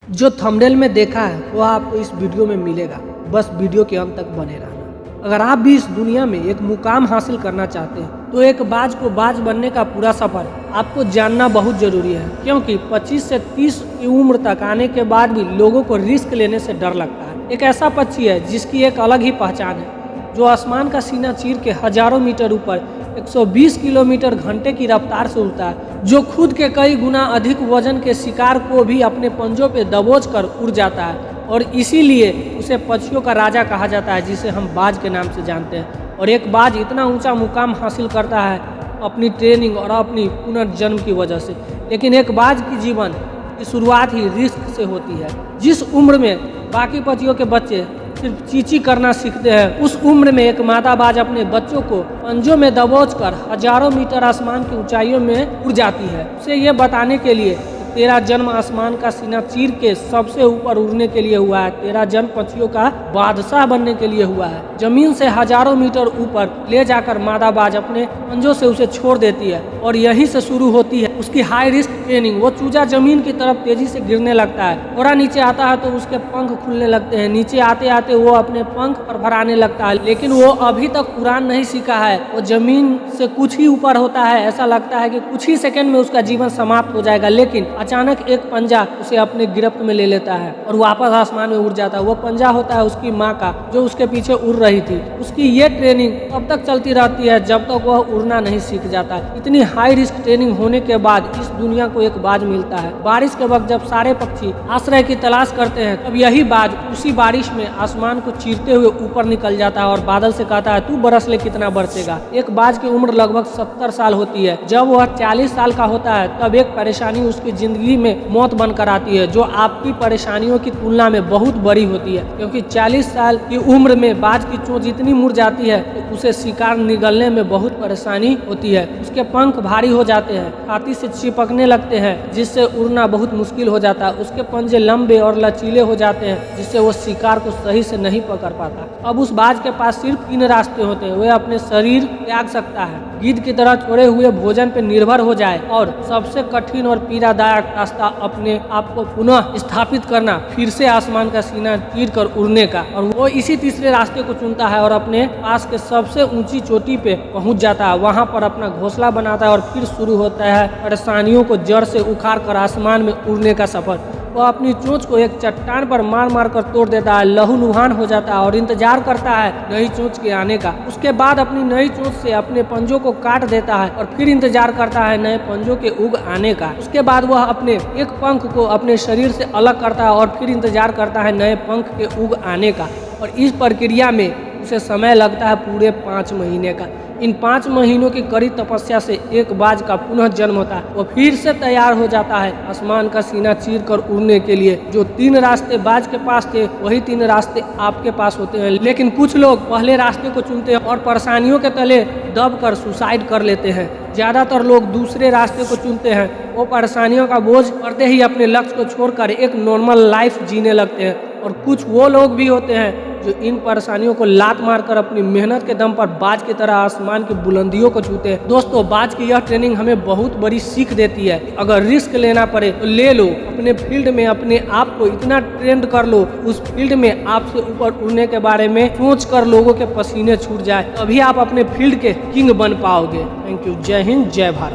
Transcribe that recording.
जो थंबनेल में देखा है वो आपको इस वीडियो में मिलेगा। बस वीडियो के अंत तक बने रहना। अगर आप भी इस दुनिया में एक मुकाम हासिल करना चाहते हैं तो एक बाज को बाज बनने का पूरा सफर आपको जानना बहुत जरूरी है, क्योंकि 25 से 30 की उम्र तक आने के बाद भी लोगों को रिस्क लेने से डर लगता है। एक ऐसा पक्षी है जिसकी एक अलग ही पहचान है, जो आसमान का सीना चीर के हजारों मीटर ऊपर 120 किलोमीटर घंटे की रफ्तार से उड़ता है, जो खुद के कई गुना अधिक वजन के शिकार को भी अपने पंजों पे दबोच कर उड़ जाता है और इसीलिए उसे पक्षियों का राजा कहा जाता है, जिसे हम बाज के नाम से जानते हैं। और एक बाज इतना ऊंचा मुकाम हासिल करता है अपनी ट्रेनिंग और अपनी पुनर्जन्म की वजह से। लेकिन एक बाज की जीवन की शुरुआत ही रिस्क से होती है। जिस उम्र में बाकी पक्षियों के बच्चे सिर्फ चींची करना सीखते हैं, उस उम्र में एक मादा बाज अपने बच्चों को पंजों में दबोचकर हजारों मीटर आसमान की ऊंचाइयों में उड़ जाती है। उसे ये बताने के लिए तेरा जन्म आसमान का सीना चीर के सबसे ऊपर उड़ने के लिए हुआ है। तेरा जन्म पक्षियों का बादशाह बनने के लिए हुआ है। जमीन से हजारों मीटर ऊपर ले जाकर मादा बाज अपने पंजों से उसे छोड़ देती है और यहीं से शुरू होती है उसकी हाई रिस्क ट्रेनिंग। वो चूजा जमीन की तरफ तेजी से गिरने लगता है। थोड़ा नीचे आता है तो उसके पंख खुलने लगते हैं। नीचे आते आते वो अपने पंख पर भराने लगता है, लेकिन वो अभी तक उड़ान नहीं सीखा है। वो जमीन से कुछ ही ऊपर होता है। ऐसा लगता है कि कुछ ही सेकंड में उसका जीवन समाप्त हो जाएगा, लेकिन अचानक एक पंजा उसे अपने गिरफ्त में ले लेता है और वापस आसमान में उड़ जाता है। वो पंजा होता है उसकी माँ का, जो उसके पीछे उड़ रही थी। उसकी ये ट्रेनिंग तब तक चलती रहती है जब तक वह उड़ना नहीं सीख जाता। इतनी हाई रिस्क ट्रेनिंग होने के बाद इस दुनिया को एक बाज मिलता है। बारिश के वक्त जब सारे पक्षी आश्रय की तलाश करते हैं, तब यही बाज उसी बारिश में आसमान को चीरते हुए ऊपर निकल जाता है और बादल से कहता है, तू बरस ले, कितना बरसेगा। एक बाज की उम्र लगभग 70 साल होती है। जब वह 40 साल का होता है तब एक परेशानी उसकी जिंदगी में मौत बनकर आती है, जो आपकी परेशानियों की तुलना में बहुत बड़ी होती है, क्योंकि 40 साल की उम्र में बाज की चोंच इतनी मुड़ जाती है तो उसे शिकार निगलने में बहुत परेशानी होती है। उसके पंख भारी हो जाते हैं, छाती से चिपकने लगते हैं, जिससे उड़ना बहुत मुश्किल हो जाता है। उसके पंजे लंबे और लचीले हो जाते हैं, जिससे वो शिकार को सही से नहीं पकड़ पाता। अब उस बाज के पास सिर्फ 3 रास्ते होते हैं। वह अपने शरीर त्याग सकता है, गिद्ध की तरह छोड़े हुए भोजन पर निर्भर हो जाए, और सबसे कठिन और पीड़ादायक रास्ता अपने आप को पुनः स्थापित करना, फिर से आसमान का सीना चीर कर उड़ने का। और वो इसी तीसरे रास्ते को चुनता है और अपने पास के सबसे ऊंची चोटी पे पहुंच जाता है। वहां पर अपना घोंसला बनाता है और फिर शुरू होता है परेशानियों को जड़ से उखाड़ कर आसमान में उड़ने का सफर। वो अपनी चोंच को एक चट्टान पर मार मार कर तोड़ देता है, लहूलुहान हो जाता है और इंतजार करता है नई चोंच के आने का। उसके बाद अपनी नई चोंच से अपने पंजों को काट देता है और फिर इंतजार करता है नए पंजों के उग आने का। उसके बाद वह अपने एक पंख को अपने शरीर से अलग करता है और फिर इंतजार करता है नए पंख के उग आने का। और इस प्रक्रिया में उसे समय लगता है पूरे 5 महीने का। इन 5 महीनों की कड़ी तपस्या से एक बाज का पुनः जन्म होता है। वो फिर से तैयार हो जाता है आसमान का सीना चीर कर उड़ने के लिए। जो 3 रास्ते बाज के पास थे, वही 3 रास्ते आपके पास होते हैं। लेकिन कुछ लोग पहले रास्ते को चुनते हैं और परेशानियों के तले दब कर सुसाइड कर लेते हैं। ज्यादातर लोग दूसरे रास्ते को चुनते हैं। वो परेशानियों का बोझ पड़ते ही अपने लक्ष्य को छोड़कर एक नॉर्मल लाइफ जीने लगते हैं। और कुछ वो लोग भी होते हैं जो इन परेशानियों को लात मारकर अपनी मेहनत के दम पर बाज की तरह आसमान की बुलंदियों को छूते हैं। दोस्तों, बाज की यह ट्रेनिंग हमें बहुत बड़ी सीख देती है। अगर रिस्क लेना पड़े तो ले लो। अपने फील्ड में अपने आप को इतना ट्रेंड कर लो, उस फील्ड में आपसे ऊपर उड़ने के बारे में सोच कर लोगों के पसीने छूट जाए, तभी आप अपने फील्ड के किंग बन पाओगे। Thank you. जय हिंद, जय भारत।